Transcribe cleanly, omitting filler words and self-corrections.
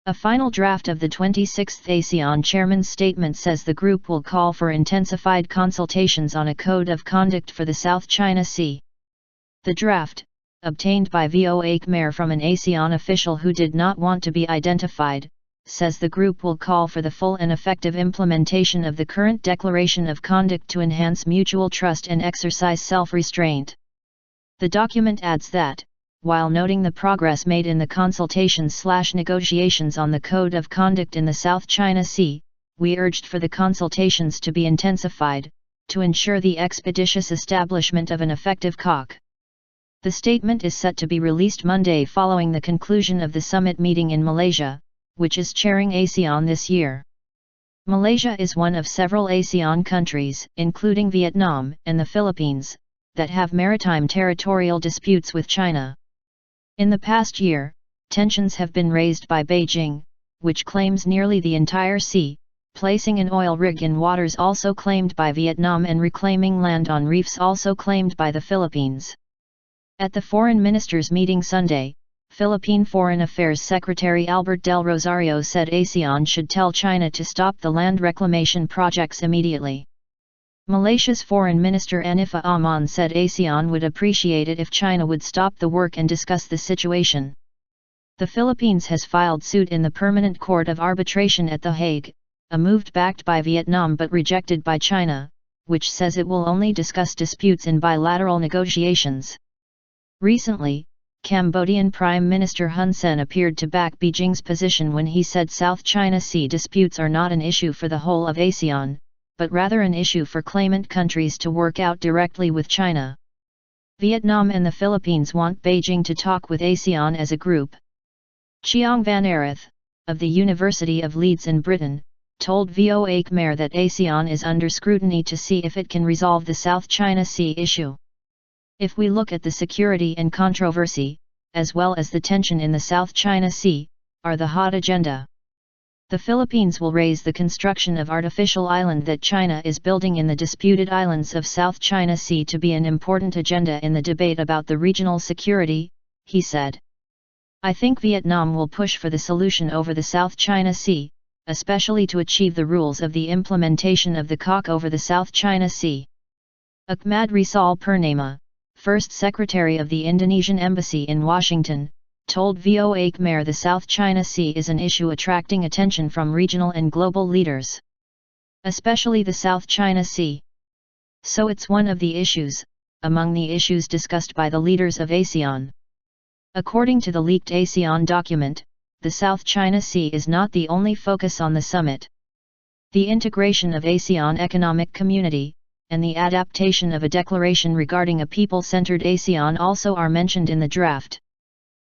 A final draft of the 26th ASEAN Chairman's statement says the group will call for intensified consultations on a code of conduct for the South China Sea. The draft, obtained by VOA Khmer from an ASEAN official who did not want to be identified, says the group will call for the full and effective implementation of the current Declaration of Conduct to enhance mutual trust and exercise self-restraint. The document adds that, while noting the progress made in the consultations/negotiations on the Code of Conduct in the South China Sea, we urged for the consultations to be intensified, to ensure the expeditious establishment of an effective COC. The statement is set to be released Monday following the conclusion of the summit meeting in Malaysia, which is chairing ASEAN this year. Malaysia is one of several ASEAN countries, including Vietnam and the Philippines, that have maritime territorial disputes with China. In the past year, tensions have been raised by Beijing, which claims nearly the entire sea, placing an oil rig in waters also claimed by Vietnam and reclaiming land on reefs also claimed by the Philippines. At the Foreign Ministers' meeting Sunday, Philippine Foreign Affairs Secretary Albert Del Rosario said ASEAN should tell China to stop the land reclamation projects immediately. Malaysia's Foreign Minister Anifah Aman said ASEAN would appreciate it if China would stop the work and discuss the situation. The Philippines has filed suit in the Permanent Court of Arbitration at The Hague, a move backed by Vietnam but rejected by China, which says it will only discuss disputes in bilateral negotiations. Recently, Cambodian Prime Minister Hun Sen appeared to back Beijing's position when he said South China Sea disputes are not an issue for the whole of ASEAN, but rather an issue for claimant countries to work out directly with China. Vietnam and the Philippines want Beijing to talk with ASEAN as a group. Cheong Van Arith, of the University of Leeds in Britain, told VOA Khmer that ASEAN is under scrutiny to see if it can resolve the South China Sea issue. If we look at the security and controversy, as well as the tension in the South China Sea, are the hot agenda. The Philippines will raise the construction of artificial island that China is building in the disputed islands of South China Sea to be an important agenda in the debate about the regional security, he said. I think Vietnam will push for the solution over the South China Sea, especially to achieve the rules of the implementation of the COC over the South China Sea. Ahmad Rizal Purnama, First Secretary of the Indonesian Embassy in Washington, told VOA Khmer the South China Sea is an issue attracting attention from regional and global leaders. Especially the South China Sea. So it's one of the issues, among the issues discussed by the leaders of ASEAN. According to the leaked ASEAN document, the South China Sea is not the only focus on the summit. The integration of ASEAN Economic Community, and the adaptation of a declaration regarding a people-centered ASEAN also are mentioned in the draft.